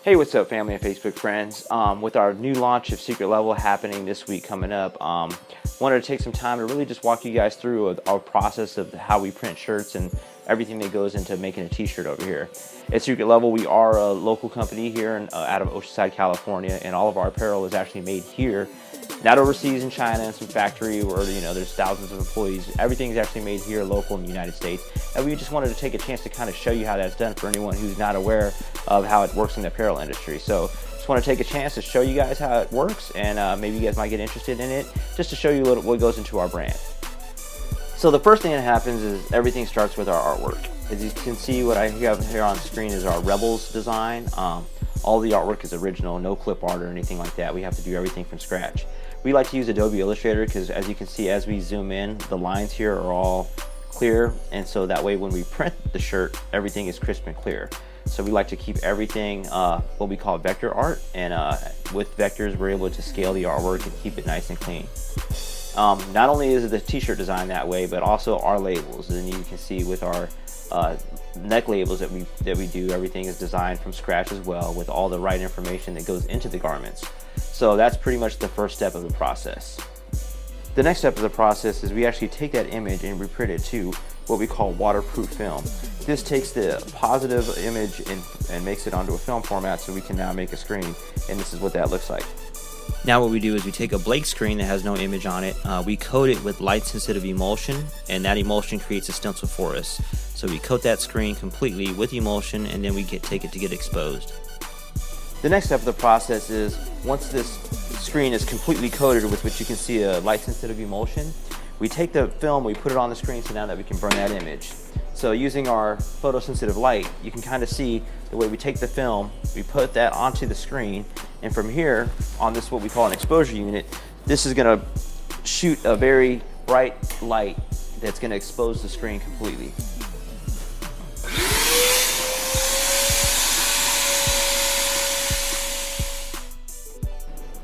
Hey, what's up, family and Facebook friends? With our new launch of Secret Level happening this week coming up, wanted to take some time to really just walk you guys through our process of how we print shirts and everything that goes into making a t-shirt over here. At Secret Level, we are a local company here out of Oceanside, California, and all of our apparel is actually made here, not overseas in China and some factory where there's thousands of employees. Everything is actually made here local in the United States, and we just wanted to take a chance to kind of show you how that's done for anyone who's not aware of how it works in the apparel industry. So just want to take a chance to show you guys how it works, and maybe you guys might get interested in it, just to show you a little what goes into our brand. So the first thing that happens is everything starts with our artwork. As you can see, what I have here on screen is our Rebels design. All the artwork is original, no clip art or anything like that. We have to do everything from scratch. We like to use Adobe Illustrator because, as you can see, as we zoom in, the lines here are all clear, and so that way when we print the shirt, everything is crisp and clear. So we like to keep everything what we call vector art, and with vectors we're able to scale the artwork and keep it nice and clean. Not only is the t-shirt designed that way, but also our labels, and you can see with our neck labels that we do, everything is designed from scratch as well, with all the right information that goes into the garments. So that's pretty much the first step of the process. The next step of the process is we actually take that image and reprint it to what we call waterproof film. This takes the positive image and makes it onto a film format, so we can now make a screen, and this is what that looks like. Now what we do is we take a blank screen that has no image on it, we coat it with light sensitive emulsion, and that emulsion creates a stencil for us. So we coat that screen completely with emulsion, and then we take it to get exposed. The next step of the process is, once this screen is completely coated with what you can see a light sensitive emulsion, we take the film, we put it on the screen so now that we can burn that image. So using our photosensitive light, you can kind of see the way we take the film, we put that onto the screen, and from here, on this what we call an exposure unit, this is going to shoot a very bright light that's going to expose the screen completely.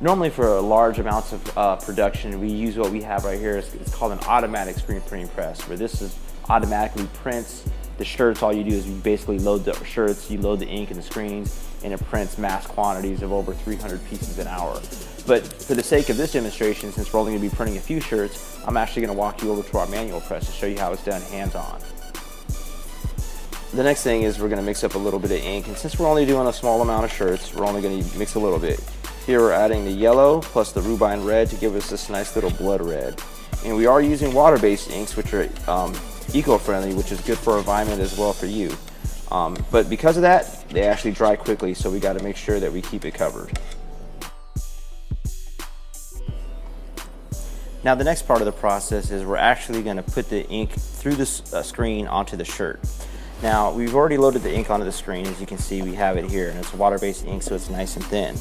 Normally for large amounts of production, we use what we have right here. It's called an automatic screen printing press, where this is automatically prints the shirts. All you do is you basically load the shirts, you load the ink and the screens, and it prints mass quantities of over 300 pieces an hour. But for the sake of this demonstration, since we're only going to be printing a few shirts, I'm actually going to walk you over to our manual press to show you how it's done hands-on. The next thing is we're going to mix up a little bit of ink, and since we're only doing a small amount of shirts, we're only going to mix a little bit. Here we're adding the yellow plus the Rubine red to give us this nice little blood red. And we are using water-based inks, which are eco-friendly, which is good for our environment as well for you. But because of that, they actually dry quickly, so we got to make sure that we keep it covered. Now the next part of the process is we're actually going to put the ink through the screen onto the shirt. Now we've already loaded the ink onto the screen. As you can see, we have it here, and it's water-based ink, so it's nice and thin.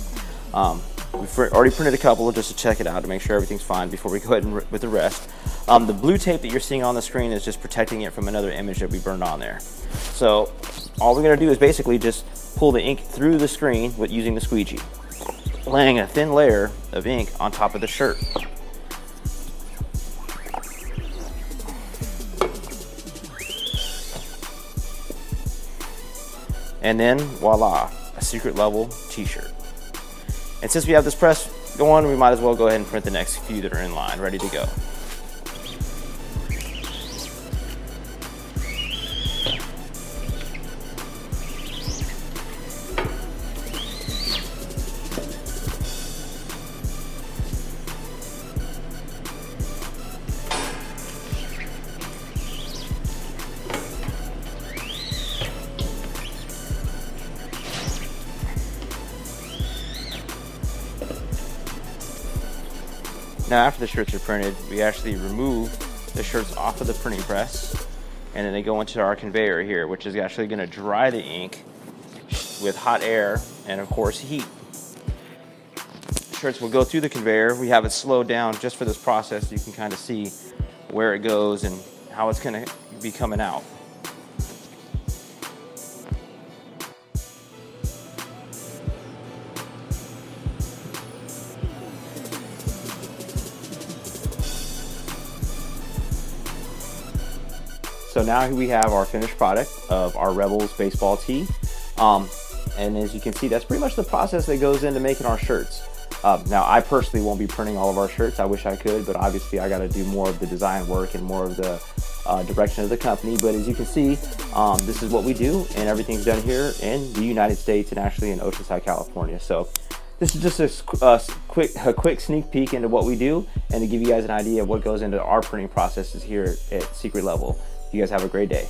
We've already printed a couple just to check it out to make sure everything's fine before we go ahead and with the rest. The blue tape that you're seeing on the screen is just protecting it from another image that we burned on there. So all we're going to do is basically just pull the ink through the screen with using the squeegee, laying a thin layer of ink on top of the shirt. And then voila, a Secret Level t-shirt. And since we have this press going, we might as well go ahead and print the next few that are in line, ready to go. Now after the shirts are printed, we actually remove the shirts off of the printing press, and then they go into our conveyor here, which is actually going to dry the ink with hot air and of course heat. Shirts will go through the conveyor. We have it slowed down just for this process so you can kind of see where it goes and how it's going to be coming out. So now we have our finished product of our Rebels baseball tee. And as you can see, that's pretty much the process that goes into making our shirts. Now, I personally won't be printing all of our shirts. I wish I could, but obviously I got to do more of the design work and more of the direction of the company. But as you can see, this is what we do, and everything's done here in the United States and actually in Oceanside, California. So this is just a quick sneak peek into what we do, and to give you guys an idea of what goes into our printing processes here at Secret Level. You guys have a great day.